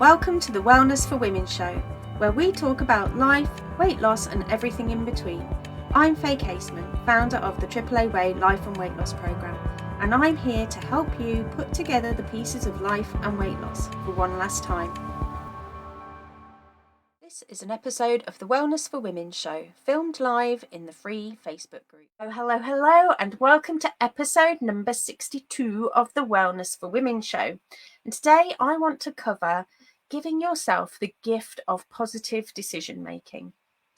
Welcome to the Wellness for Women show, where we talk about life, weight loss and everything in between. I'm Faye Caseman, founder of the AAA Way Life and Weight Loss Programme, and I'm here to help you put together the pieces of life and weight loss for one last time. This is an episode of the Wellness for Women show, filmed live in the free Facebook group. Hello, and welcome to episode number 62 of the Wellness for Women show. And today I want to cover giving yourself the gift of positive decision making.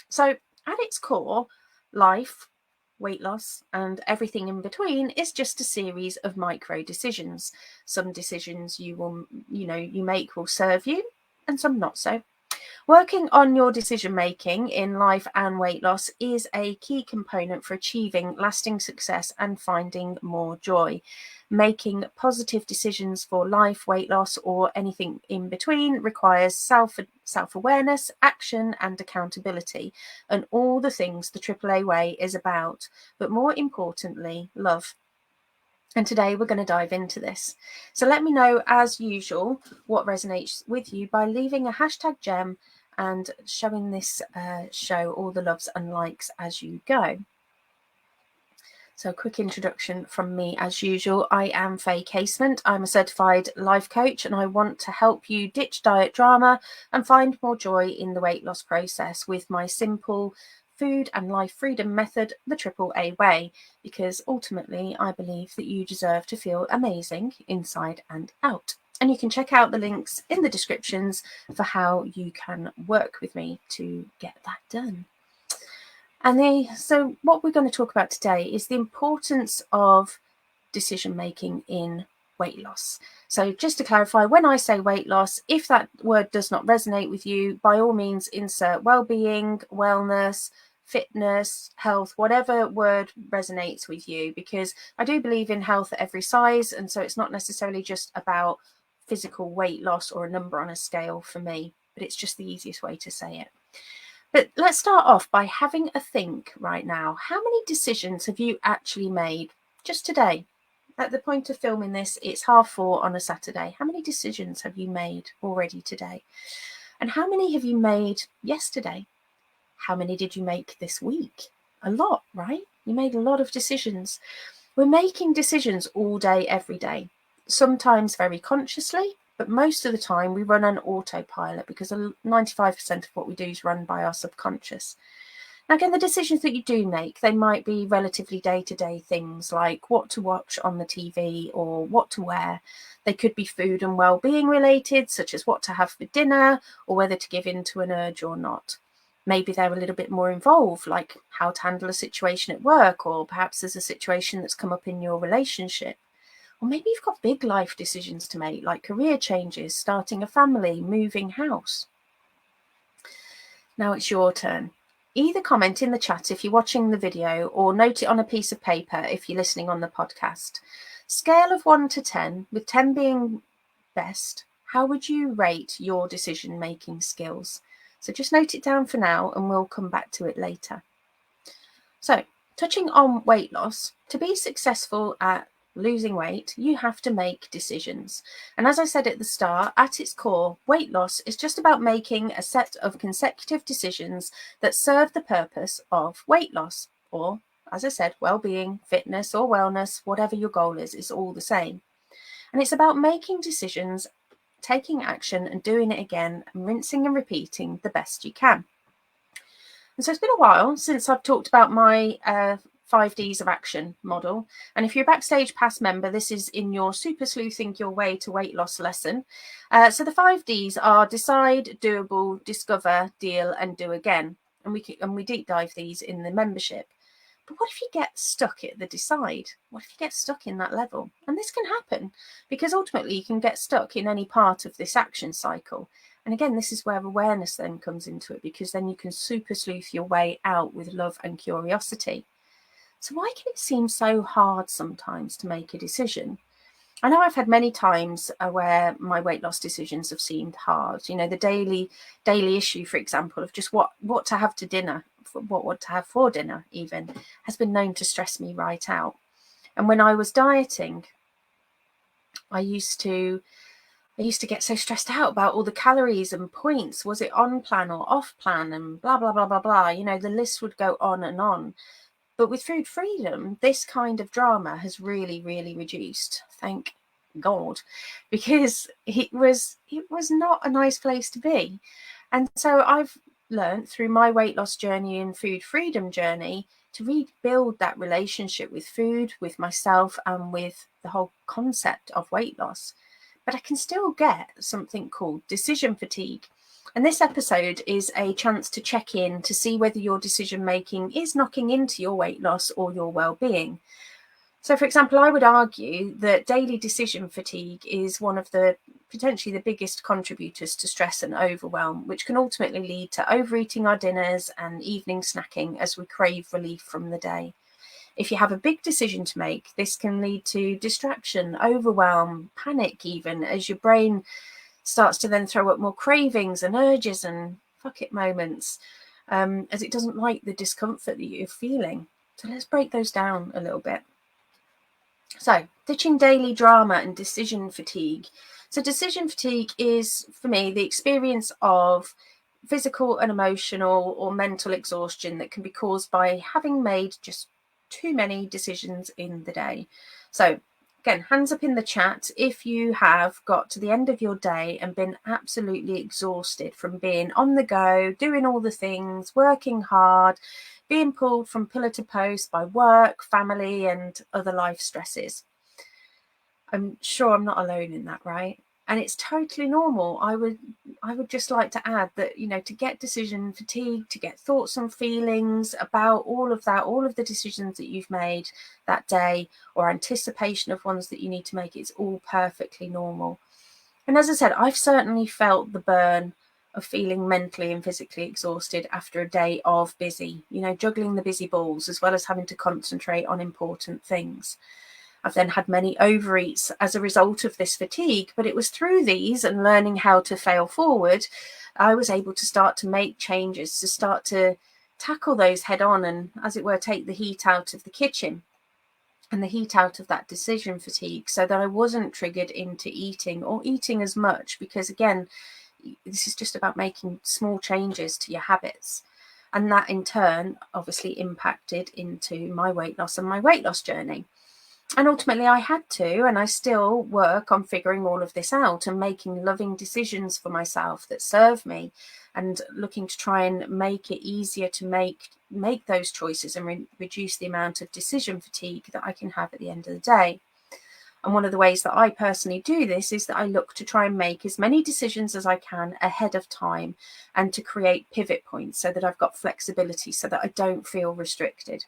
So at its core, life, weight loss and everything in between is just a series of micro decisions. Some decisions you make will serve you and some not so. Working on your decision making in life and weight loss is a key component for achieving lasting success and finding more joy. Making positive decisions for life, weight loss, or anything in between requires self-awareness, action, and accountability, and all the things the AAA Way is about, but more importantly, love. And today we're going to dive into this. So let me know, as usual, what resonates with you by leaving a hashtag gem and showing this show all the loves and likes as you go. So a quick introduction from me as usual. I am Faye Casement. I'm a certified life coach and I want to help you ditch diet drama and find more joy in the weight loss process with my simple food and life freedom method, the AAA Way, because ultimately I believe that you deserve to feel amazing inside and out. And you can check out the links in the descriptions for how you can work with me to get that done. So what we're going to talk about today is the importance of decision making in weight loss. So just to clarify, when I say weight loss, if that word does not resonate with you, by all means insert well-being, wellness, fitness, health, whatever word resonates with you, because I do believe in health at every size, and so it's not necessarily just about physical weight loss or a number on a scale for me, but it's just the easiest way to say it. But let's start off by having a think right now. How many decisions have you actually made just today? At the point of filming this, it's 4:30 on a Saturday. How many decisions have you made already today? And how many have you made yesterday? How many did you make this week? A lot, right? You made a lot of decisions. We're making decisions all day, every day, sometimes very consciously, but most of the time we run on autopilot because 95% of what we do is run by our subconscious. Now, again, the decisions that you do make, they might be relatively day-to-day things like what to watch on the TV or what to wear. They could be food and well-being related, such as what to have for dinner or whether to give in to an urge or not. Maybe they're a little bit more involved, like how to handle a situation at work, or perhaps there's a situation that's come up in your relationship. Or maybe you've got big life decisions to make, like career changes, starting a family, moving house. Now it's your turn. Either comment in the chat if you're watching the video or note it on a piece of paper if you're listening on the podcast. Scale of 1 to 10, with 10 being best, how would you rate your decision-making skills? So just note it down for now and we'll come back to it later. So, touching on weight loss, to be successful at losing weight, you have to make decisions. And as I said at the start, at its core, weight loss is just about making a set of consecutive decisions that serve the purpose of weight loss, or, as I said, well-being, fitness or wellness, whatever your goal is all the same. And it's about making decisions, taking action and doing it again, and rinsing and repeating the best you can. And so it's been a while since I've talked about my 5 Ds of action model. And if you're a Backstage Pass member, this is in your Super Sleuthing Your Way to Weight Loss lesson. So the 5 Ds are decide, doable, discover, deal, and do again. And we deep dive these in the membership. But what if you get stuck at the decide? What if you get stuck in that level? And this can happen because ultimately you can get stuck in any part of this action cycle. And again, this is where awareness then comes into it, because then you can super sleuth your way out with love and curiosity. So why can it seem so hard sometimes to make a decision? I know I've had many times where my weight loss decisions have seemed hard. You know, the daily issue, for example, of just what to have to dinner, what to have for dinner even, has been known to stress me right out. And when I was dieting, I used to I used to get so stressed out about all the calories and points. Was it on plan or off plan and blah, blah, blah, blah, blah. You know, the list would go on and on. But with food freedom, this kind of drama has really, really reduced. Thank God, because it was not a nice place to be. And so I've learned through my weight loss journey and food freedom journey to rebuild that relationship with food, with myself, and with the whole concept of weight loss. But I can still get something called decision fatigue. And this episode is a chance to check in to see whether your decision making is knocking into your weight loss or your well-being. So, for example, I would argue that daily decision fatigue is one of the potentially the biggest contributors to stress and overwhelm, which can ultimately lead to overeating our dinners and evening snacking as we crave relief from the day. If you have a big decision to make, this can lead to distraction, overwhelm, panic even, as your brain starts to then throw up more cravings and urges and fuck it moments, as it doesn't like the discomfort that you're feeling. So let's break those down a little bit. So, ditching daily drama and decision fatigue. So, decision fatigue is, for me, the experience of physical and emotional or mental exhaustion that can be caused by having made just too many decisions in the day. So, again, hands up in the chat if you have got to the end of your day and been absolutely exhausted from being on the go, doing all the things, working hard, being pulled from pillar to post by work, family, and other life stresses. I'm sure I'm not alone in that, right? And it's totally normal. I would just like to add that, you know, to get decision fatigue, to get thoughts and feelings about all of that, all of the decisions that you've made that day, or anticipation of ones that you need to make, it's all perfectly normal. And as I said, I've certainly felt the burn of feeling mentally and physically exhausted after a day of busy, you know, juggling the busy balls as well as having to concentrate on important things. I've then had many overeats as a result of this fatigue, but it was through these and learning how to fail forward, I was able to start to make changes, to start to tackle those head on and, as it were, take the heat out of the kitchen and the heat out of that decision fatigue, so that I wasn't triggered into eating or eating as much, because again, this is just about making small changes to your habits. And that in turn obviously impacted into my weight loss and my weight loss journey. And ultimately I had to, and I still work on figuring all of this out and making loving decisions for myself that serve me, and looking to try and make it easier to make those choices and reduce the amount of decision fatigue that I can have at the end of the day. And one of the ways that I personally do this is that I look to try and make as many decisions as I can ahead of time, and to create pivot points so that I've got flexibility, so that I don't feel restricted.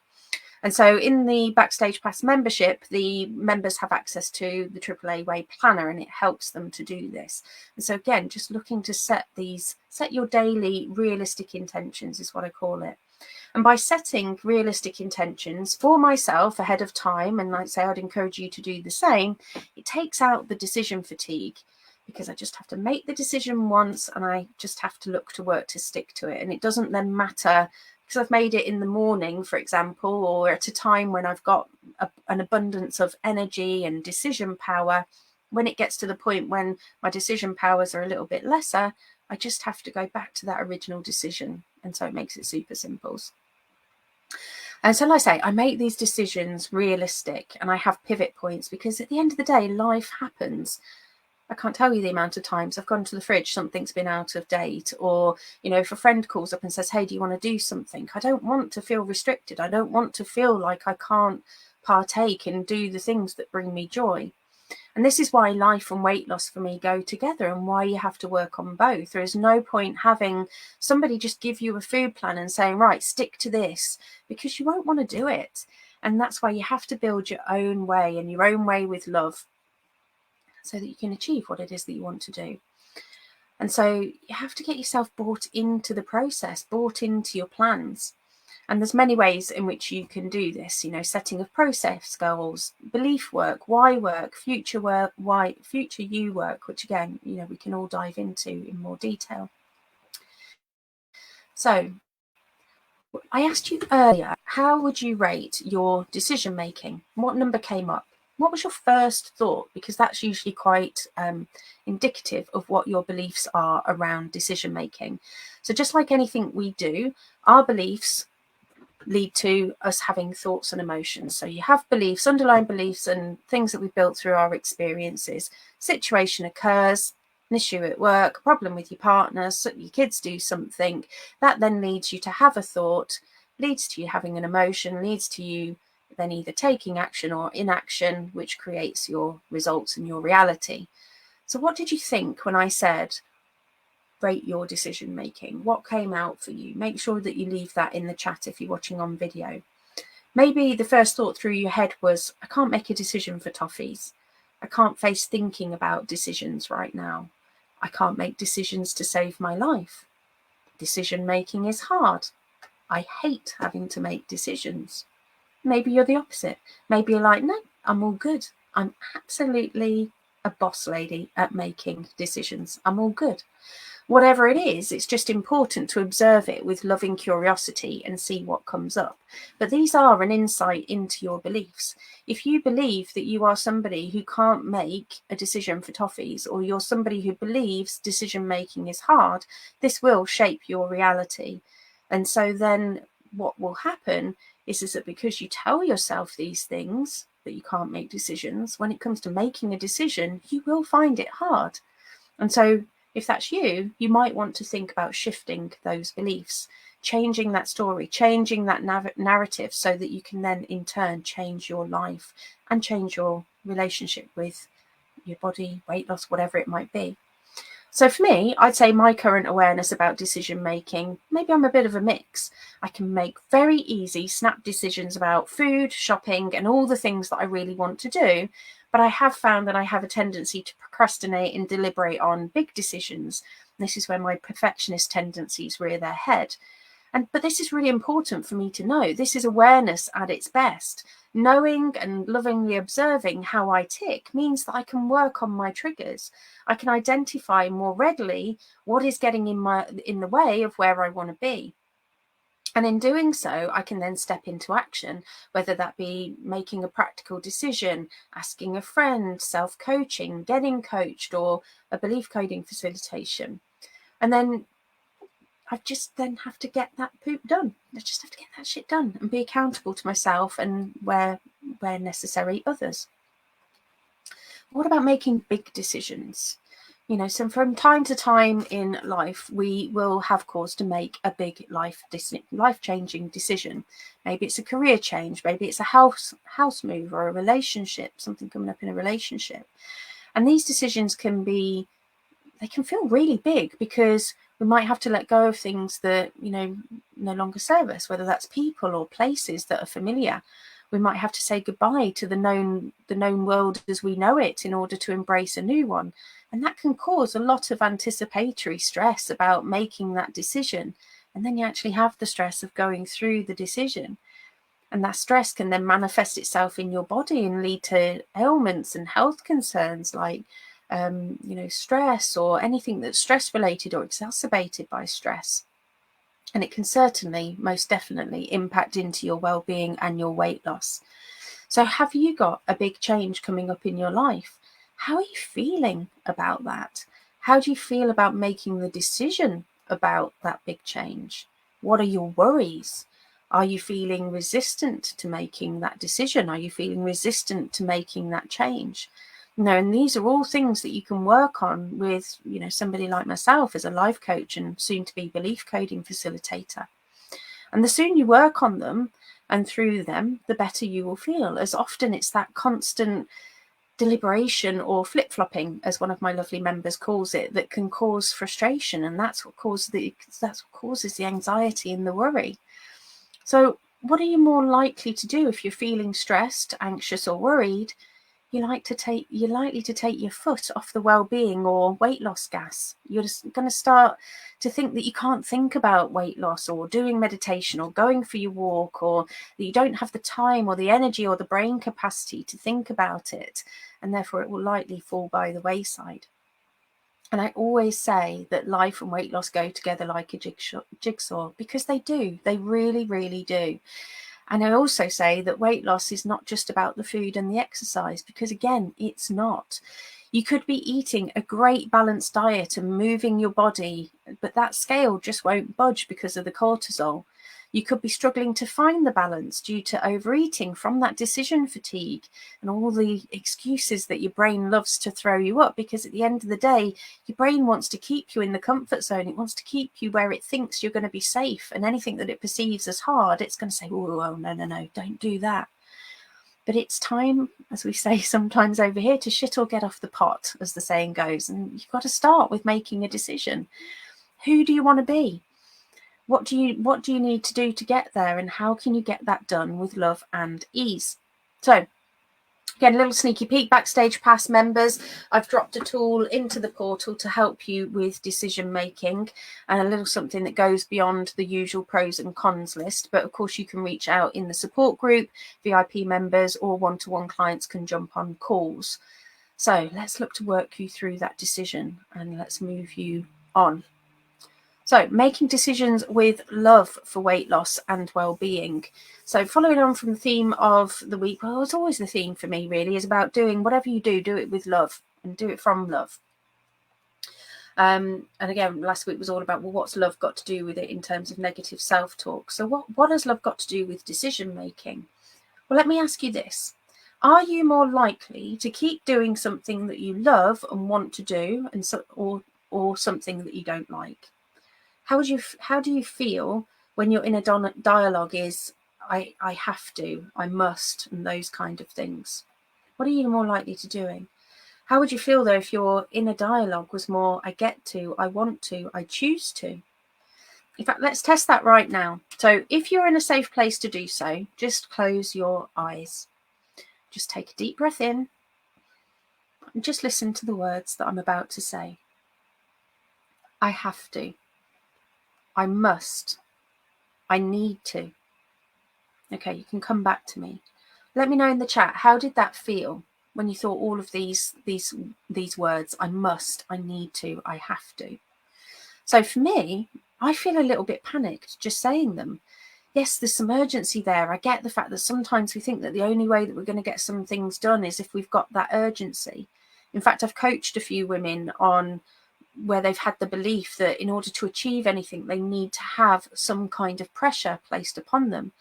And so in the Backstage Pass membership, the members have access to the AAA Way Planner, and it helps them to do this. And so again, just looking to set your daily realistic intentions is what I call it. And by setting realistic intentions for myself ahead of time, and like I say, I'd encourage you to do the same, it takes out the decision fatigue, because I just have to make the decision once and I just have to look to work to stick to it. And it doesn't then matter because I've made it in the morning, for example, or at a time when I've got an abundance of energy and decision power. When it gets to the point when my decision powers are a little bit lesser, I just have to go back to that original decision. And so it makes it super simple. And so, like I say, I make these decisions realistic and I have pivot points, because at the end of the day, life happens. I can't tell you the amount of times I've gone to the fridge, something's been out of date, or, you know, if a friend calls up and says, hey, do you want to do something? I don't want to feel restricted. I don't want to feel like I can't partake and do the things that bring me joy. And this is why life and weight loss for me go together, and why you have to work on both. There is no point having somebody just give you a food plan and saying, right, stick to this, because you won't want to do it. And that's why you have to build your own way, and your own way with love, so that you can achieve what it is that you want to do. And so you have to get yourself bought into the process, bought into your plans. And there's many ways in which you can do this, you know, setting of process goals, belief work, why work, future you work, which again, you know, we can all dive into in more detail. So I asked you earlier, how would you rate your decision making? What number came up? What was your first thought? Because that's usually quite indicative of what your beliefs are around decision making. So just like anything we do, our beliefs lead to us having thoughts and emotions. So you have beliefs, underlying beliefs, and things that we've built through our experiences. Situation occurs, an issue at work, a problem with your partner, so your kids do something, that then leads you to have a thought, leads to you having an emotion, leads to you then either taking action or inaction, which creates your results and your reality. So what did you think when I said rate your decision making? What came out for you? Make sure that you leave that in the chat if you're watching on video. Maybe the first thought through your head was, I can't make a decision for toffees. I can't face thinking about decisions right now. I can't make decisions to save my life. Decision making is hard. I hate having to make decisions. Maybe you're the opposite. Maybe you're like, no, I'm all good. I'm absolutely a boss lady at making decisions. I'm all good. Whatever it is, it's just important to observe it with loving curiosity and see what comes up. But these are an insight into your beliefs. If you believe that you are somebody who can't make a decision for toffees, or you're somebody who believes decision making is hard, this will shape your reality. And so then what will happen is that because you tell yourself these things, that you can't make decisions, when it comes to making a decision, you will find it hard. And so if that's you, you might want to think about shifting those beliefs, changing that story, changing that narrative, so that you can then in turn change your life and change your relationship with your body, weight loss, whatever it might be. So for me, I'd say my current awareness about decision making, maybe I'm a bit of a mix. I can make very easy, snap decisions about food, shopping, and all the things that I really want to do. But I have found that I have a tendency to procrastinate and deliberate on big decisions. This is where my perfectionist tendencies rear their head. But this is really important for me to know. This is awareness at its best. Knowing and lovingly observing how I tick means that I can work on my triggers. I can identify more readily what is getting in the way of where I want to be. And in doing so, I can then step into action, whether that be making a practical decision, asking a friend, self-coaching, getting coached, or a belief coding facilitation. And then I just then have to get that poop done. I just have to get that shit done and be accountable to myself and where necessary, others. What about making big decisions? You know, so from time to time in life, we will have cause to make a big life-changing decision. Maybe it's a career change, maybe it's a house move or a relationship, something coming up in a relationship. And these decisions they can feel really big, because we might have to let go of things that, you know, no longer serve us, whether that's people or places that are familiar. We might have to say goodbye to the known world as we know it in order to embrace a new one. And that can cause a lot of anticipatory stress about making that decision. And then you actually have the stress of going through the decision. And that stress can then manifest itself in your body and lead to ailments and health concerns like stress, or anything that's stress related or exacerbated by stress. And it can certainly, most definitely, impact into your well-being and your weight loss. So have you got a big change coming up in your life? How are you feeling about that? How do you feel about making the decision about that big change? What are your worries? Are you feeling resistant to making that decision? Are you feeling resistant to making that change? And these are all things that you can work on with, somebody like myself as a life coach and soon to be belief coding facilitator. And the sooner you work on them and through them, the better you will feel. As often it's that constant deliberation or flip-flopping, as one of my lovely members calls it, that can cause frustration, and that's what causes the anxiety and the worry. So what are you more likely to do if you're feeling stressed, anxious, or worried? You're likely to take your foot off the well-being or weight loss gas. You're just going to start to think that you can't think about weight loss or doing meditation or going for your walk, or that you don't have the time or the energy or the brain capacity to think about it, and therefore it will likely fall by the wayside. And I always say that life and weight loss go together like a jigsaw, because they do. They really, really do. And I also say that weight loss is not just about the food and the exercise, because again, it's not. You could be eating a great balanced diet and moving your body, but that scale just won't budge because of the cortisol. You could be struggling to find the balance due to overeating from that decision fatigue and all the excuses that your brain loves to throw you up, because at the end of the day, your brain wants to keep you in the comfort zone. It wants to keep you where it thinks you're going to be safe, and anything that it perceives as hard, it's going to say, oh, no, don't do that. But it's time, as we say sometimes over here, to shit or get off the pot, as the saying goes. And you've got to start with making a decision. Who do you want to be? What do you need to do to get there? And how can you get that done with love and ease? So again, a little sneaky peek, Backstage Pass members, I've dropped a tool into the portal to help you with decision making, and a little something that goes beyond the usual pros and cons list. But of course, you can reach out in the support group, VIP members or one-to-one clients can jump on calls. So let's look to work you through that decision and let's move you on. So making decisions with love for weight loss and well-being. So following on from the theme of the week, well, it's always the theme for me really, is about doing whatever you do it with love and do it from love. And again, last week was all about, well, what's love got to do with it in terms of negative self-talk? So what has love got to do with decision making? Well, let me ask you this. Are you more likely to keep doing something that you love and want to do, and or something that you don't like? How do you feel when you're in a dialogue is I have to, I must, and those kind of things? What are you more likely to doing? How would you feel though if your inner dialogue was more I get to, I want to, I choose to? In fact, let's test that right now. So if you're in a safe place to do so, just close your eyes. Just take a deep breath in and just listen to the words that I'm about to say. I have to. I must. I need to. Okay, you can come back to me. Let me know in the chat, how did that feel when you thought all of these words? I must, I need to, I have to. So for me, I feel a little bit panicked just saying them. Yes, there's some urgency there. I get the fact that sometimes we think that the only way that we're going to get some things done is if we've got that urgency. In fact, I've coached a few women on where they've had the belief that in order to achieve anything, they need to have some kind of pressure placed upon them.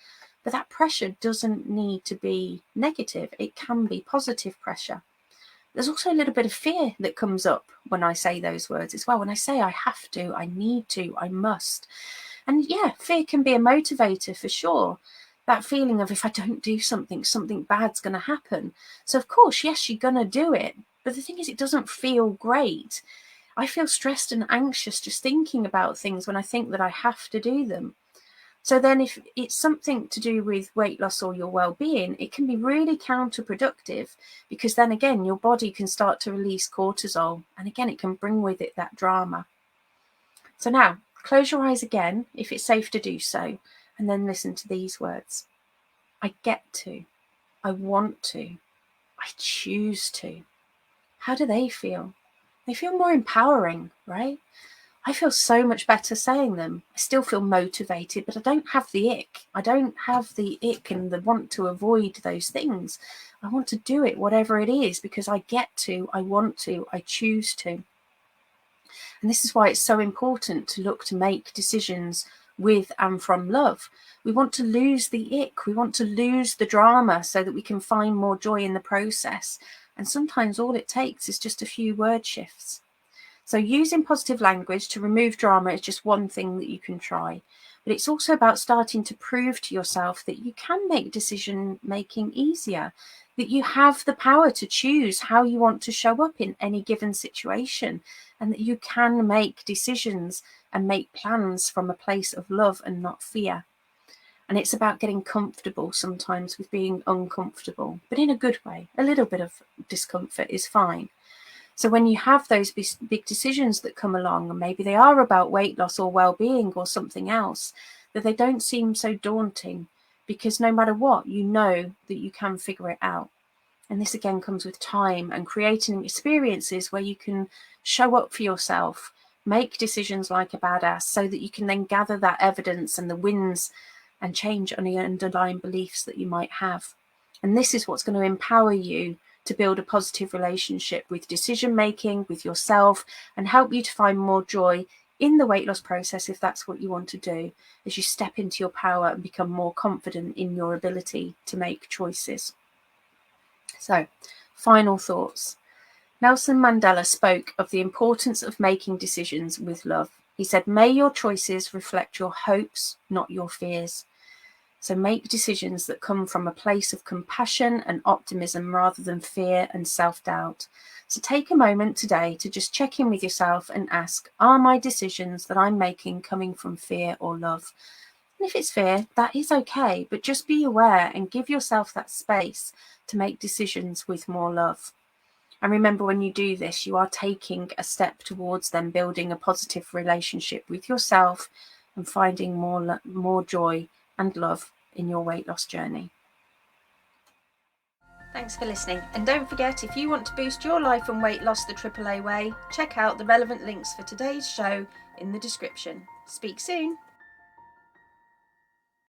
But that pressure doesn't need to be negative. It can be positive pressure. There's also a little bit of fear that comes up when I say those words as well. When I say I have to, I need to, I must. And yeah, fear can be a motivator for sure. That feeling of if I don't do something, something bad's going to happen. So of course, yes, you're going to do it. But the thing is, it doesn't feel great. I feel stressed and anxious just thinking about things when I think that I have to do them. So then if it's something to do with weight loss or your well-being, it can be really counterproductive, because then again, your body can start to release cortisol. And again, it can bring with it that drama. So now close your eyes again, if it's safe to do so, and then listen to these words. I get to, I want to, I choose to. How do they feel? They feel more empowering, right? I feel so much better saying them. I still feel motivated, but I don't have the ick. I don't have the ick and the want to avoid those things. I want to do it, whatever it is, because I get to, I want to, I choose to. And this is why it's so important to look to make decisions with and from love. We want to lose the ick. We want to lose the drama so that we can find more joy in the process. And sometimes all it takes is just a few word shifts. So using positive language to remove drama is just one thing that you can try. But it's also about starting to prove to yourself that you can make decision making easier, that you have the power to choose how you want to show up in any given situation, and that you can make decisions and make plans from a place of love and not fear. And it's about getting comfortable sometimes with being uncomfortable, but in a good way. A little bit of discomfort is fine. So when you have those big decisions that come along, and maybe they are about weight loss or well-being or something else, that they don't seem so daunting, because no matter what, you know that you can figure it out. And this again comes with time and creating experiences where you can show up for yourself, make decisions like a badass, so that you can then gather that evidence and the wins and change any underlying beliefs that you might have. And this is what's going to empower you to build a positive relationship with decision making, with yourself, and help you to find more joy in the weight loss process if that's what you want to do, as you step into your power and become more confident in your ability to make choices. So, final thoughts. Nelson Mandela spoke of the importance of making decisions with love. He said, "May your choices reflect your hopes, not your fears." So make decisions that come from a place of compassion and optimism rather than fear and self-doubt. So take a moment today to just check in with yourself and ask, are my decisions that I'm making coming from fear or love? And if it's fear, that is okay, but just be aware and give yourself that space to make decisions with more love. And remember, when you do this, you are taking a step towards then building a positive relationship with yourself and finding more joy and love in your weight loss journey. Thanks for listening, and don't forget, if you want to boost your life and weight loss the AAA way, check out the relevant links for today's show in the description. Speak soon.